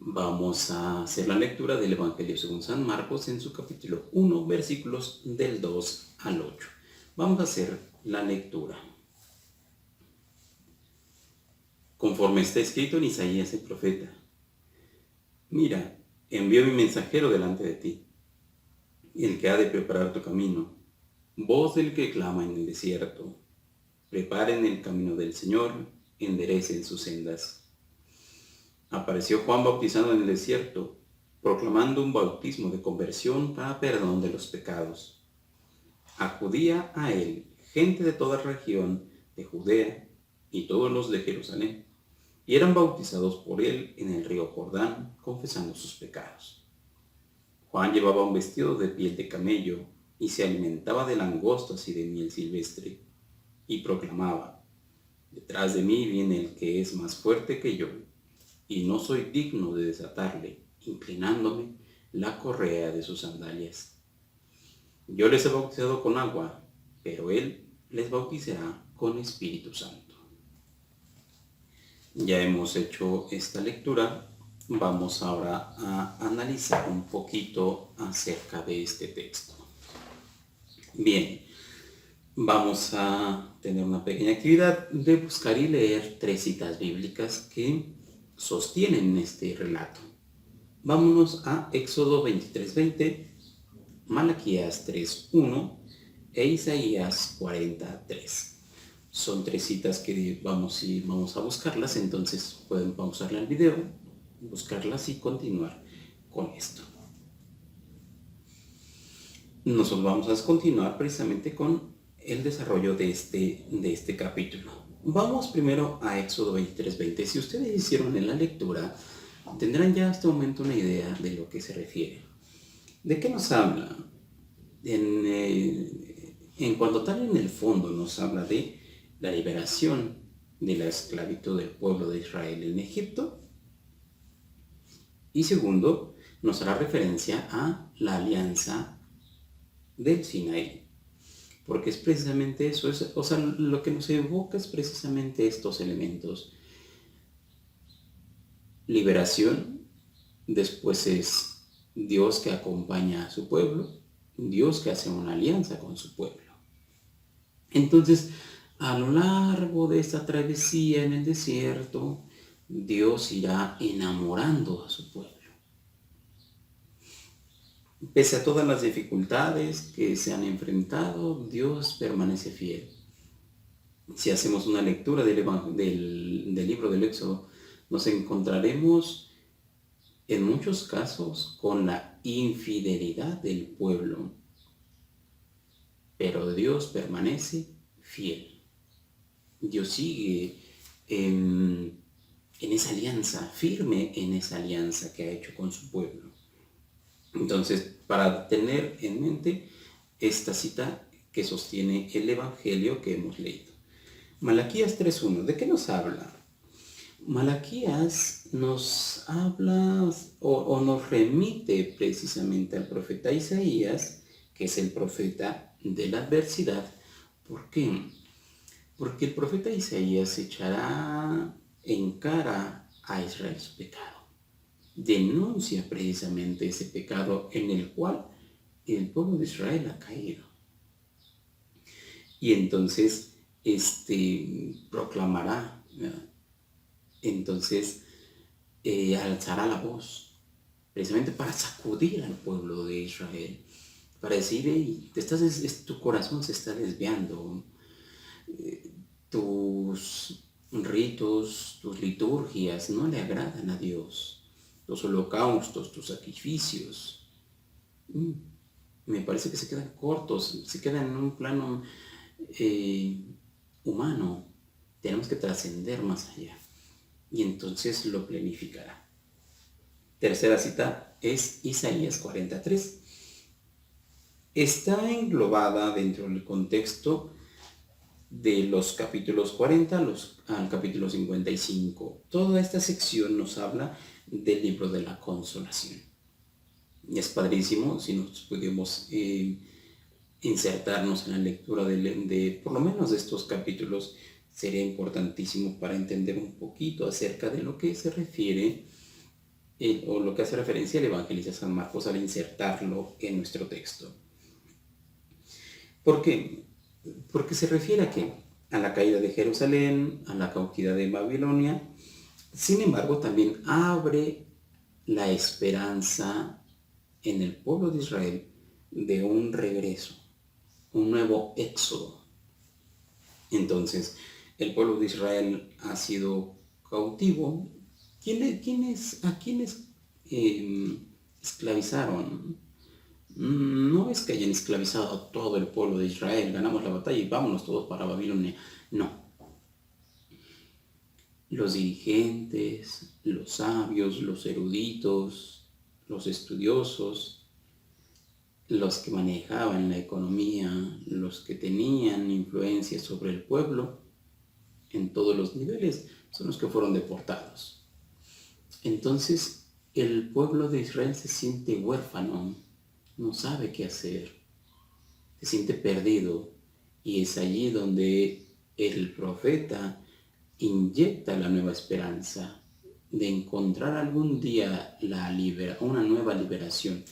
Vamos a hacer la lectura del Evangelio según San Marcos en su capítulo 1, versículos del 2 al 8. Vamos a hacer la lectura. Conforme está escrito en Isaías el profeta: Mira, envío mi mensajero delante de ti, el que ha de preparar tu camino. Voz del que clama en el desierto: preparen el camino del Señor, enderecen sus sendas. Apareció Juan bautizando en el desierto, proclamando un bautismo de conversión para perdón de los pecados. Acudía a él gente de toda región de Judea y todos los de Jerusalén, y eran bautizados por él en el río Jordán, confesando sus pecados. Juan llevaba un vestido de piel de camello y se alimentaba de langostas y de miel silvestre, y proclamaba: Detrás de mí viene el que es más fuerte que yo, y no soy digno de desatarle, inclinándome, la correa de sus sandalias. Yo les he bautizado con agua, pero él les bautizará con Espíritu Santo. Ya hemos hecho esta lectura. Vamos ahora a analizar un poquito acerca de este texto. Bien, vamos a tener una pequeña actividad de buscar y leer 3 citas bíblicas que sostienen este relato. Vámonos a Éxodo 23:20, Malaquías 3:1 e Isaías 40:3. Son 3 citas que vamos a buscarlas, entonces pueden pausarle el video, buscarlas y continuar con esto. Nosotros vamos a continuar precisamente con el desarrollo de este capítulo. Vamos primero a Éxodo 23:20. Si ustedes hicieron en la lectura, tendrán ya hasta este momento una idea de lo que se refiere. ¿De qué nos habla? En cuanto tal, en el fondo nos habla de la liberación de la esclavitud del pueblo de Israel en Egipto. Y segundo, nos hará referencia a la alianza del Sinaí, porque es precisamente eso, lo que nos evoca es precisamente estos elementos. Liberación, después es Dios que acompaña a su pueblo, Dios que hace una alianza con su pueblo. Entonces, a lo largo de esta travesía en el desierto, Dios irá enamorando a su pueblo. Pese a todas las dificultades que se han enfrentado, Dios permanece fiel. Si hacemos una lectura del libro del Éxodo, nos encontraremos en muchos casos con la infidelidad del pueblo, pero Dios permanece fiel. Dios sigue en esa alianza, firme en esa alianza que ha hecho con su pueblo. Entonces, para tener en mente esta cita que sostiene el Evangelio que hemos leído. Malaquías 3:1, ¿de qué nos habla? Malaquías nos habla o nos remite precisamente al profeta Isaías, que es el profeta de la adversidad. ¿Por qué? Porque el profeta Isaías echará en cara a Israel su pecado. Denuncia precisamente ese pecado en el cual el pueblo de Israel ha caído. Y entonces proclamará, ¿verdad? Entonces alzará la voz precisamente para sacudir al pueblo de Israel, para decir: hey, tu corazón se está desviando, tus ritos, tus liturgias no le agradan a Dios, los holocaustos, tus sacrificios, me parece que se quedan cortos, se quedan en un plano humano. Tenemos que trascender más allá, y entonces lo planificará. Tercera cita es Isaías 43. Está englobada dentro del contexto de los capítulos 40 al capítulo 55. Toda esta sección nos habla del libro de la consolación. Y es padrísimo si nos pudimos insertarnos en la lectura de por lo menos de estos capítulos. Sería importantísimo para entender un poquito acerca de lo que se refiere o lo que hace referencia al Evangelio de San Marcos al insertarlo en nuestro texto. ¿Por qué? Porque se refiere a qué? A la caída de Jerusalén, a la cautividad de Babilonia. Sin embargo, también abre la esperanza en el pueblo de Israel de un regreso, un nuevo éxodo. Entonces, el pueblo de Israel ha sido cautivo. ¿A quiénes esclavizaron? No es que hayan esclavizado a todo el pueblo de Israel, ganamos la batalla y vámonos todos para Babilonia. No. Los dirigentes, los sabios, los eruditos, los estudiosos, los que manejaban la economía, los que tenían influencia sobre el pueblo en todos los niveles, son los que fueron deportados. Entonces, el pueblo de Israel se siente huérfano, no sabe qué hacer, se siente perdido, y es allí donde el profeta inyecta la nueva esperanza de encontrar algún día una nueva liberación.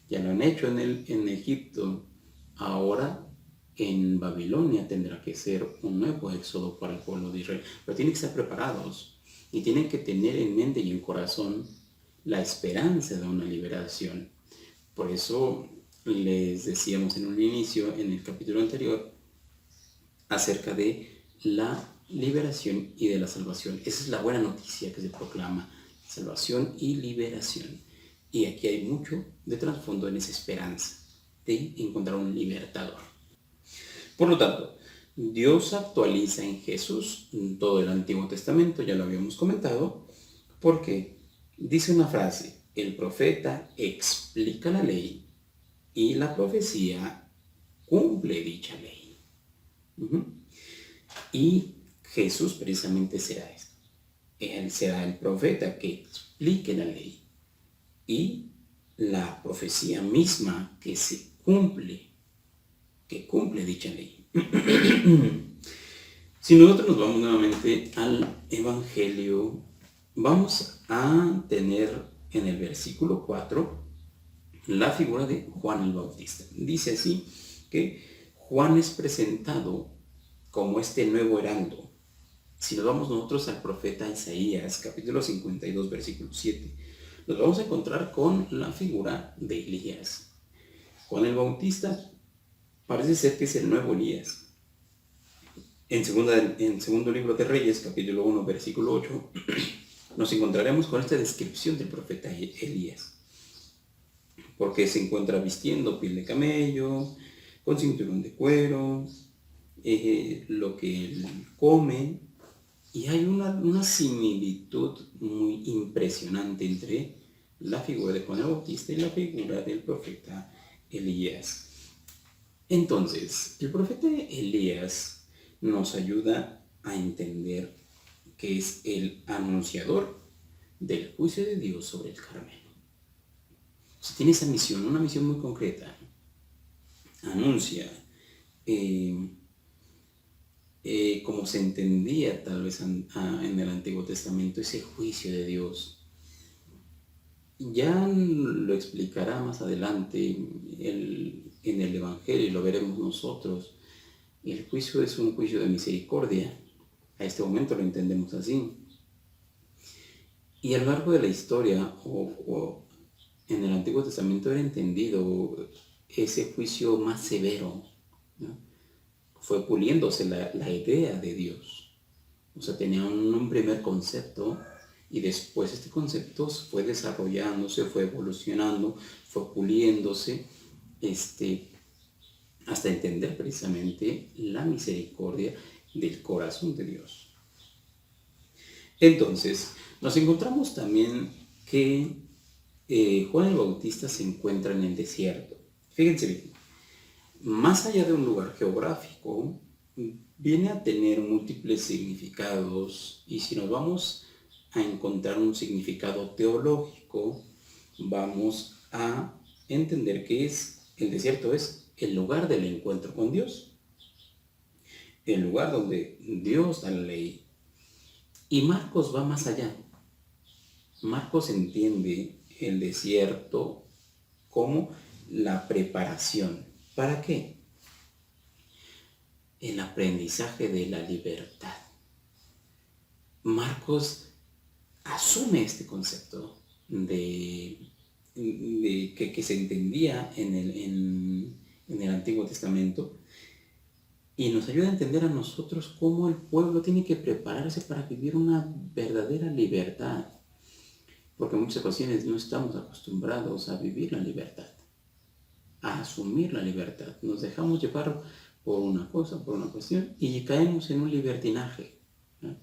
Ya lo han hecho en Egipto, ahora en Babilonia tendrá que ser un nuevo éxodo para el pueblo de Israel, pero tienen que estar preparados y tienen que tener en mente y en corazón la esperanza de una liberación. Por eso les decíamos en un inicio, en el capítulo anterior, acerca de la liberación y de la salvación. Esa es la buena noticia que se proclama, salvación y liberación. Y aquí hay mucho de trasfondo en esa esperanza de encontrar un libertador. Por lo tanto, Dios actualiza en Jesús todo el Antiguo Testamento, ya lo habíamos comentado, porque dice una frase: el profeta explica la ley y la profecía cumple dicha ley. Y Jesús precisamente será esto. Él será el profeta que explique la ley y la profecía misma que cumple dicha ley. Si nosotros nos vamos nuevamente al Evangelio, vamos a tener en el versículo 4 la figura de Juan el Bautista. Dice así que Juan es presentado como este nuevo heraldo. Si nos vamos nosotros al profeta Isaías, capítulo 52, versículo 7, nos vamos a encontrar con la figura de Elías. Juan el Bautista parece ser que es el nuevo Elías. En segundo libro de Reyes, capítulo 1, versículo 8, nos encontraremos con esta descripción del profeta Elías. Porque se encuentra vistiendo piel de camello, con cinturón de cuero, lo que él come, y hay una similitud muy impresionante entre la figura de Juan el Bautista y la figura del profeta Elías. Entonces, el profeta Elías nos ayuda a entender que es el anunciador del juicio de Dios sobre el Carmelo. O sea, tiene esa misión, una misión muy concreta. Anuncia, como se entendía tal vez en el Antiguo Testamento, ese juicio de Dios. Ya lo explicará más adelante en el Evangelio, y lo veremos nosotros. El juicio es un juicio de misericordia. A este momento lo entendemos así. Y a lo largo de la historia, o en el Antiguo Testamento, era entendido ese juicio más severo, ¿no? Fue puliéndose la idea de Dios. O sea, tenía un primer concepto, y después este concepto fue desarrollándose, fue evolucionando, fue puliéndose, hasta entender precisamente la misericordia del corazón de Dios. Entonces, nos encontramos también que Juan el Bautista se encuentra en el desierto. Fíjense bien, más allá de un lugar geográfico, viene a tener múltiples significados, y si nos vamos a encontrar un significado teológico, vamos a entender que el desierto es el lugar del encuentro con Dios, el lugar donde Dios da la ley. Y Marcos va más allá. Marcos entiende el desierto como la preparación. ¿Para qué? El aprendizaje de la libertad. Marcos asume este concepto que se entendía en el Antiguo Testamento y nos ayuda a entender a nosotros cómo el pueblo tiene que prepararse para vivir una verdadera libertad. Porque en muchas ocasiones no estamos acostumbrados a vivir la libertad, a asumir la libertad. Nos dejamos llevar por una cosa, por una cuestión, y caemos en un libertinaje, ¿no?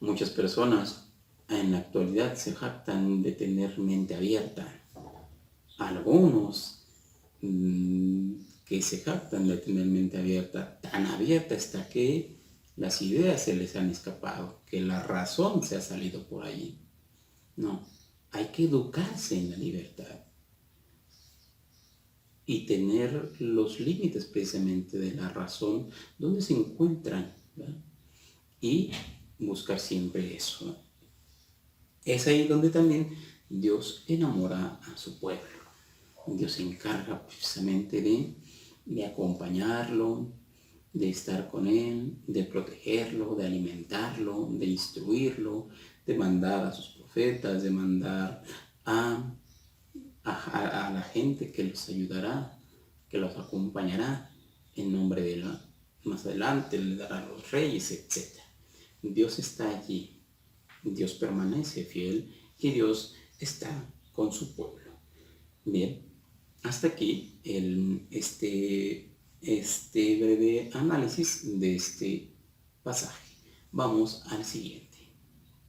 Muchas personas en la actualidad se jactan de tener mente abierta. Algunos que se jactan de tener mente abierta, tan abierta hasta que las ideas se les han escapado, que la razón se ha salido por allí. No, hay que educarse en la libertad y tener los límites precisamente de la razón, donde se encuentran, ¿verdad? Y buscar siempre eso. Es ahí donde también Dios enamora a su pueblo. Dios se encarga precisamente de acompañarlo, de estar con él, de protegerlo, de alimentarlo, de instruirlo, de mandar a sus profetas, de mandar a la gente que los ayudará, que los acompañará en nombre de la, más adelante le dará a los reyes, etc. Dios está allí, Dios permanece fiel y Dios está con su pueblo. Bien, hasta aquí este breve análisis de este pasaje. Vamos al siguiente.